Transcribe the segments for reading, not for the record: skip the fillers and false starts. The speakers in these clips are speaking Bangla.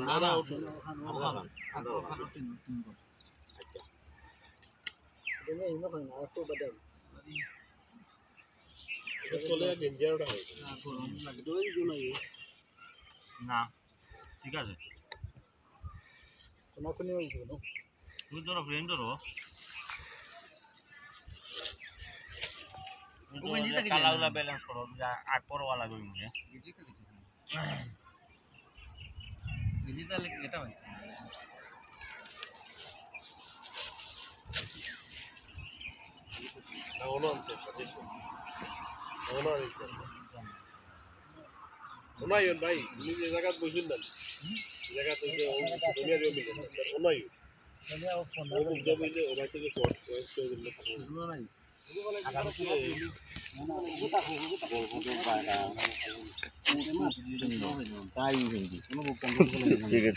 না না না ঠিক আছে তুমি ধরো ফ্রেন্ড ধরো কালাউলা ব্যালেন্স করো আর পরওয়া লাগবে মুঝে এটা হয় ওনায়ন ভাই তুমি যে জায়গা বসুন না জায়গা তো যে দুনিয়া জমি ওনাই ওই জমি যে ওরা থেকে শর্ট করে দিলে পুরো নাই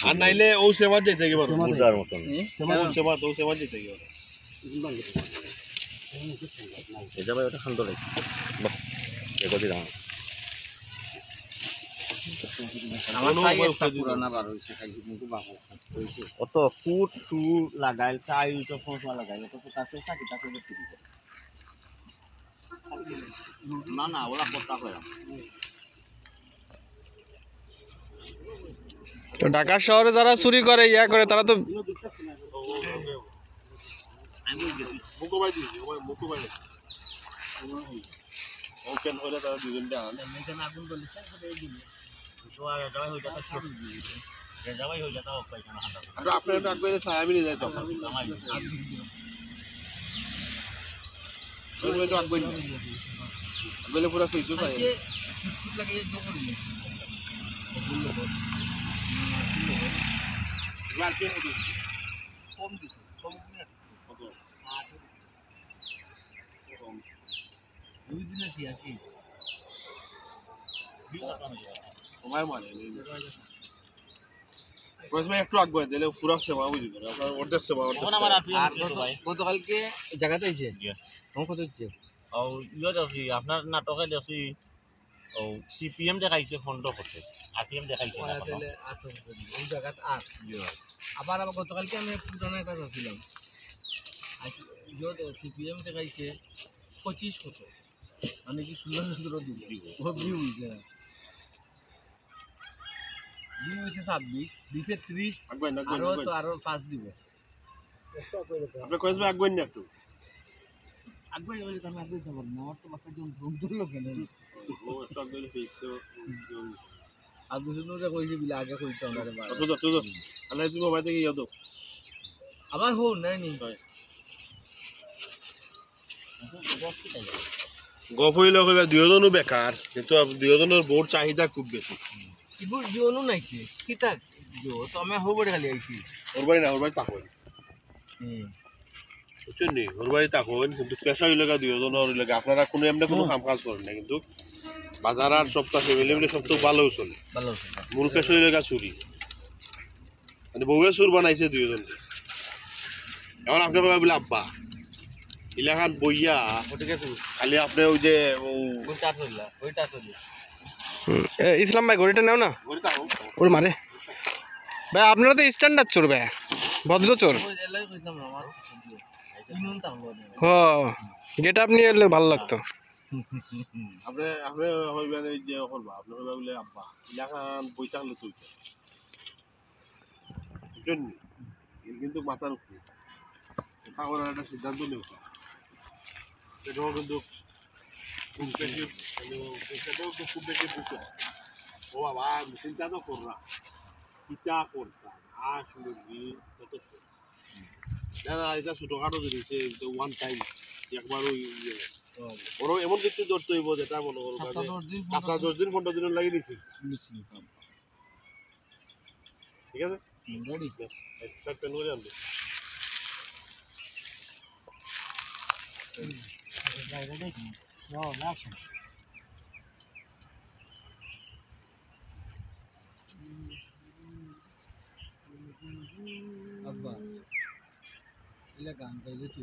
আর নাইলে ও সেবা যেতে গেল বুঝার মতন সেবা তো সেবা যেতে গেল এটা ভাই ওটা শান্ত লাগে বাহ দেখো দাও অত ফুট সু লাগাইল চাই তো ফোন লাগাইল তো কাছে সাকি তাকে দেখতে দিতে না না ওরা কথা কয় তো ঢাকা শহরে যারা চুরি করে ইয়া করে তারা তো মুকো ভাই দিছি ওই মুকো ভাই ওকে হলে তারা দুজন ডান মেকান আগুন বলি সাথে এই দিলে তো আর যাওয়া হই যাতা ছোট দিলে যাওয়াই হই যাতা ওপাই কেন হাঁটা আর আপনারা ডাকবে ছায়া মিলে যায় তখন আমাই ওই তো ডাকবে বলে পুরো ফেসু ছায়া সুট লাগিয়ে জো করিলে বার কে কম দিছে কম মিনিট কত 8 কম 2 দিনে আসি সময় মানে কইস ভাই একটু আগবে দিলে পুরো সেবা বুঝি করে আপনার অর্ধেক সেবা গতকালকে জায়গাতে আইছে কত হচ্ছে ও ইয়ে দেখি আপনার নাটকে দেখি ও সিপিএম দেখাইছে ফন্ড করতে আরপিএম দেখাইছে না তাহলে ওই জায়গাতে আবার গতকালকে আমি পুরানো একটা ছিলাম সিপিএম দেখাইছে 25 কত মানে কি 16 দিব ও ভিউ হইছে ভিউ হইছে 26 দিছে 30 আগবে না আরো 5 দিব আপনি কইস ভাই আগবেন না একটু আগবে বলে আমি আগবে যাব না আমার তো মাথা জন ধরলো কেন ও স্টক দিলে ফেসু আর দুজন যে কইছে বিলে আগে কইতে আমারে বার তো আল্লাহ তুমি মোবাইল থেকে ইয়া দাও আবার হো নাই নি গপ হইলে কইবা দুইজনও বেকার কিন্তু দুইজনের বোর্ড চাহিদা খুব বেশি ইবুর জিওনো নাইছে কিতা জিও তো আমি হবড়ে খালি আইছি ওর বাড়ি তাকই বুঝছেন নি ওর বাড়ি তাকই কিন্তু পেশা হইলে দুইজনের লাগে আপনারা কোনো এমনি কোনো কাম কাজ করেন না কিন্তু বাজার আর সপ্তাহ ফ্যামিলি মিলে সব তো ভালো চলে মূল পেশা হইলে চুরি মানে বউয়ে চুর বানাইছে দুইজন এখন আপনি কইবা বলে আব্বা ইলাকান বইয়া খালি আপনি ওই যে ইসলাম ভাই ঘড়িটা নাও না ওর মারে ভাই আপনারা তো স্ট্যান্ডার্ড চোর ভাই ভদ্র চোর ও গেট আপ নিয়ে এলে ভালো লাগতো আপনি হইবেন এই যে করবা আপনি কইবা বলে আব্বা ইলাকান বই থাকলে তুই কিন্তু মাথার উপরে এটা করার একটা সিদ্ধান্ত নেই এটাও কিন্তু খুব বেশি সেটাও তো খুব বেশি বুঝো ও বাবা চিন্তা তো কররা চিন্তা করতাম হাঁস মুরগি কত না এটা ছোটখাটো জিনিস ওয়ান টাইম একবারও বড় এমন কিছু ধরতে হইব যেটা মনে করো 10 দিন 15 দিন লাগিয়ে দিছি ঠিক আছে রেডি একটা পেন করে আনবে আব্বা এলা গান গাইলে কি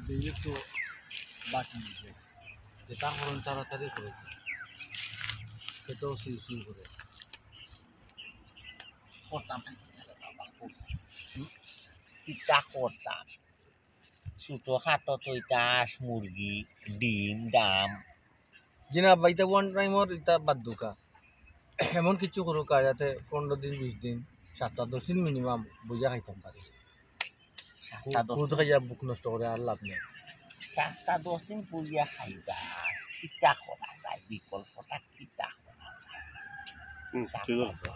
দিলে তো বাকি দিবে যেটা হরণ তাড়াতাড়ি করে সেটাও সুই করে করতাম কিতা করতাম ছোটো খাটো তৈতা হাঁস মুরগি ডিম ডাম জিনা বাইতে ওয়ান টাইমর এটা বাদ দুকা এমন কিছু করুকা যাতে 15 দিন 20 দিন 7-10 দিন মিনিমাম বুঝা খাইতাম পারি খুদ খাইয়া বুক নষ্ট করে আর লাভ নেই 7-10 দিন পুরিয়া খাইবা কিতা করা যায় বিকল্পটা কিতা করা যায় ঠিক আছে